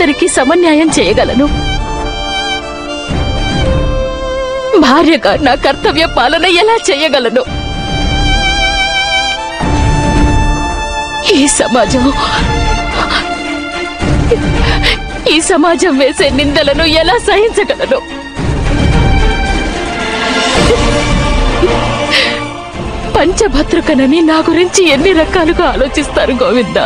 అందరికీ సమన్యాయం చేయగలను. భార్యగా నా కర్తవ్య పాలన ఎలా చేయగలను? ఈ సమాజం వేసే నిందలను ఎలా సహించగలను? పంచభద్రకనని నా గురించి ఎన్ని రకాలుగా ఆలోచిస్తారు గోవింద.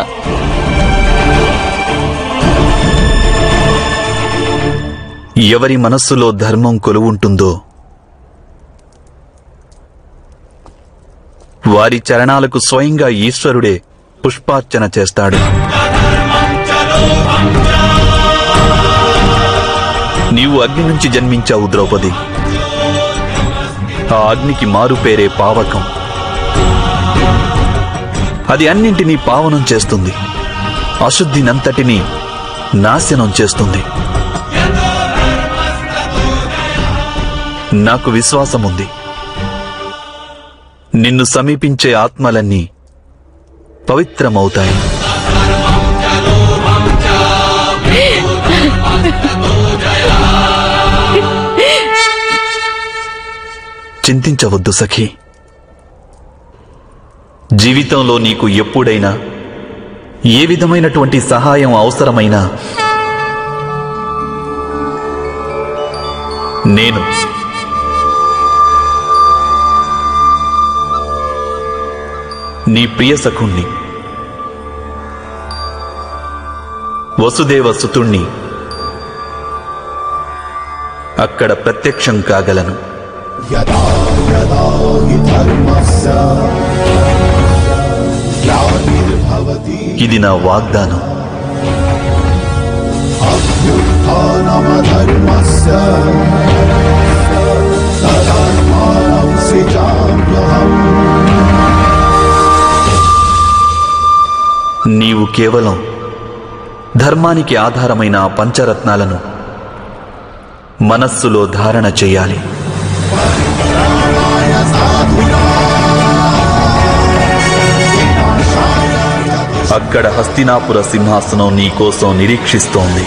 ఎవరి మనస్సులో ధర్మం కొలువుంటుందో వారి చరణాలకు స్వయంగా ఈశ్వరుడే పుష్పార్చన చేస్తాడు. నీవు అగ్ని నుంచి జన్మించావు ద్రౌపది. ఆ అగ్నికి మారు పేరే పావకం. అది అన్నింటినీ పావనం చేస్తుంది, అశుద్ధినంతటినీ నాశనం చేస్తుంది. నాకు విశ్వాసముంది, నిన్ను సమీపించే ఆత్మలన్నీ పవిత్రమవుతాయి. చింతించవద్దు సఖీ. జీవితంలో నీకు ఎప్పుడైనా ఏ విధమైనటువంటి సహాయం అవసరమైనా నేను నీ ప్రియ సఖుణ్ణి, వసుదేవ సుతుణ్ణి అక్కడ ప్రత్యక్షం కాగలను. ఇది నా వాగ్దానం. నీవు కేవలం ధర్మానికి ఆధారమైన పంచరత్నాలను మనస్సులో ధారణ చేయాలి. అక్కడ హస్తినాపుర సింహాసనం నీకోసం నిరీక్షిస్తోంది.